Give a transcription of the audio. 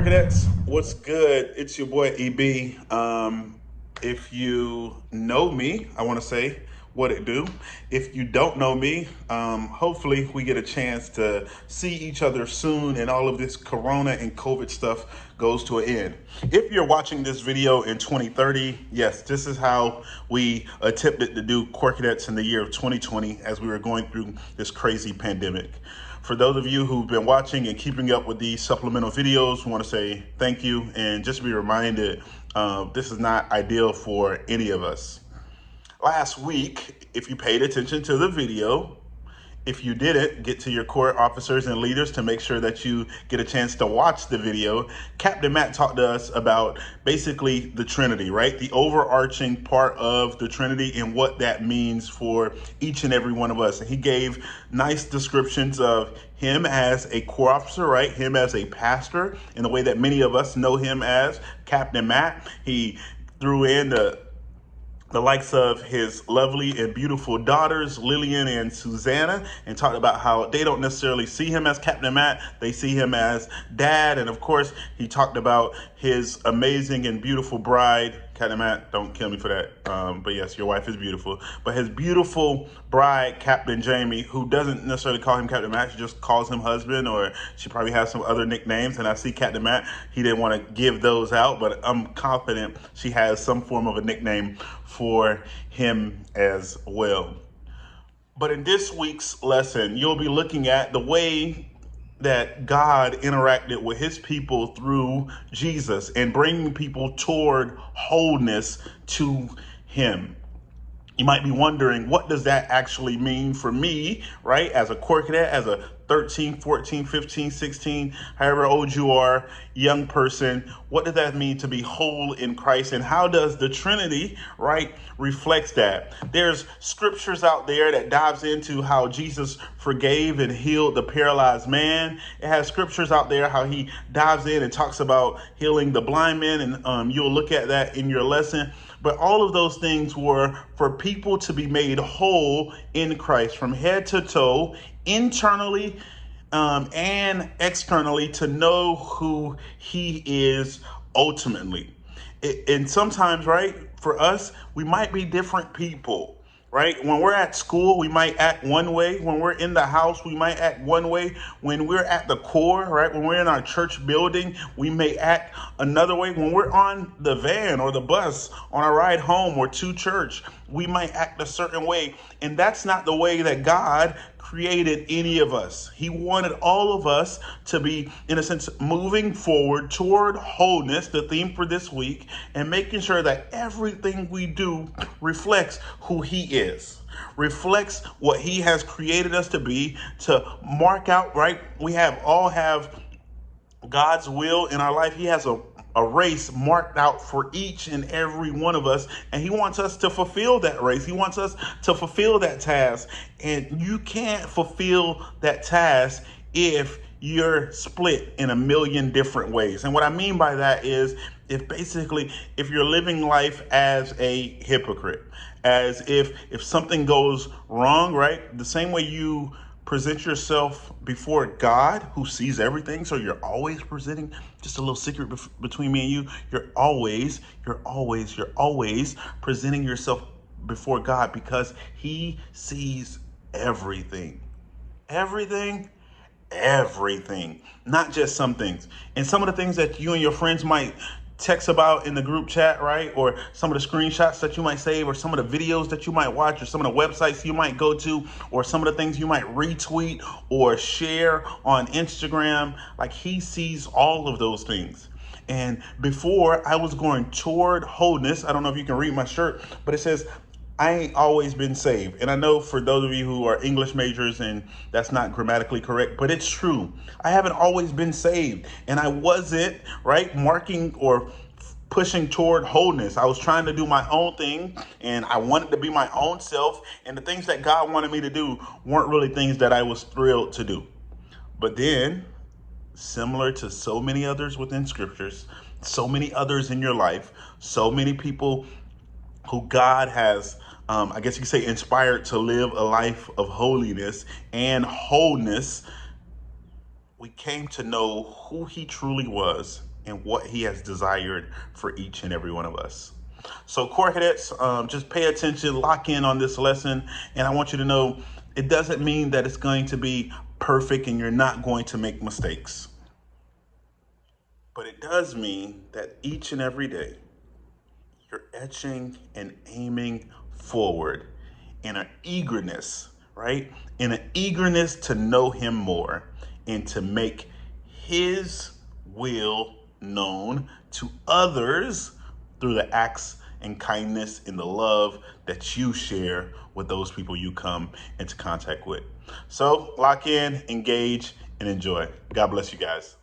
Core Cadets, what's good? It's your boy EB. If you know me, I want to say what it do. If you don't know me, hopefully we get a chance to see each other soon and all of this Corona and COVID stuff goes to an end. If you're watching this video in 2030, yes, this is how we attempted to do Core Cadets in the year of 2020 as we were going through this crazy pandemic. For those of you who've been watching and keeping up with these supplemental videos, we want to say thank you and just be reminded this is not ideal for any of us. Last week, if you paid attention to the video, if you didn't, get to your Corps officers and leaders to make sure that you get a chance to watch the video. Captain Matt talked to us about basically the Trinity, right? The overarching part of the Trinity and what that means for each and every one of us. And he gave nice descriptions of him as a Corps officer, right? Him as a pastor in the way that many of us know him as Captain Matt. He threw in the likes of his lovely and beautiful daughters, Lillian and Susanna, and talked about how they don't necessarily see him as Captain Matt, they see him as dad. And of course, he talked about his amazing and beautiful bride. Captain Matt, don't kill me for that. But yes, your wife is beautiful. But his beautiful bride, Captain Jamie, who doesn't necessarily call him Captain Matt, she just calls him husband, or she probably has some other nicknames. And I see Captain Matt, he didn't want to give those out, but I'm confident she has some form of a nickname for him as well. But in this week's lesson, you'll be looking at the way that God interacted with his people through Jesus and bringing people toward wholeness to him. You might be wondering, what does that actually mean for me, right? As a Corps Cadet, as a 13, 14, 15, 16, however old you are, young person, what does that mean to be whole in Christ? And how does the Trinity, right, reflects that? There's scriptures out there that dives into how Jesus forgave and healed the paralyzed man. It has scriptures out there how he dives in and talks about healing the blind man, and you'll look at that in your lesson. But all of those things were for people to be made whole in Christ from head to toe, internally and externally, to know who he is ultimately. And sometimes, right, for us, we might be different people. Right? When we're at school, we might act one way. When we're in the house, we might act one way. When we're at the Corps, right? When we're in our church building, we may act another way. When we're on the van or the bus on our ride home or to church, we might act a certain way. And that's not the way that God created any of us. He wanted all of us to be, in a sense, moving forward toward wholeness, the theme for this week, and making sure that everything we do reflects who he is, reflects what he has created us to be, to mark out, right? We all have God's will in our life. He has a race marked out for each and every one of us, and he wants us to fulfill that race. He wants us to fulfill that task, and you can't fulfill that task if you're split in a million different ways. And what I mean by that is if you're living life as a hypocrite, as if something goes wrong, right? The same way you present yourself before God, who sees everything. So you're always presenting, just a little secret between me and you. You're always presenting yourself before God, because he sees everything, not just some things. And some of the things that you and your friends might text about in the group chat, right? Or some of the screenshots that you might save, or some of the videos that you might watch, or some of the websites you might go to, or some of the things you might retweet or share on Instagram. Like, he sees all of those things. And before, I was going toward wholeness. I don't know if you can read my shirt, but it says, I ain't always been saved. And I know for those of you who are English majors, and that's not grammatically correct, but it's true. I haven't always been saved, and I wasn't, right, marking or pushing toward wholeness. I was trying to do my own thing, and I wanted to be my own self, and the things that God wanted me to do weren't really things that I was thrilled to do. But then, similar to so many others within scriptures, so many others in your life, so many people who God has, I guess you could say, inspired to live a life of holiness and wholeness, we came to know who he truly was and what he has desired for each and every one of us. So core cadets, just pay attention, lock in on this lesson. And I want you to know it doesn't mean that it's going to be perfect and you're not going to make mistakes. But it does mean that each and every day you're etching and aiming forward in an eagerness, right? In an eagerness to know him more and to make his will known to others through the acts and kindness and the love that you share with those people you come into contact with. So lock in, engage, and enjoy. God bless you guys.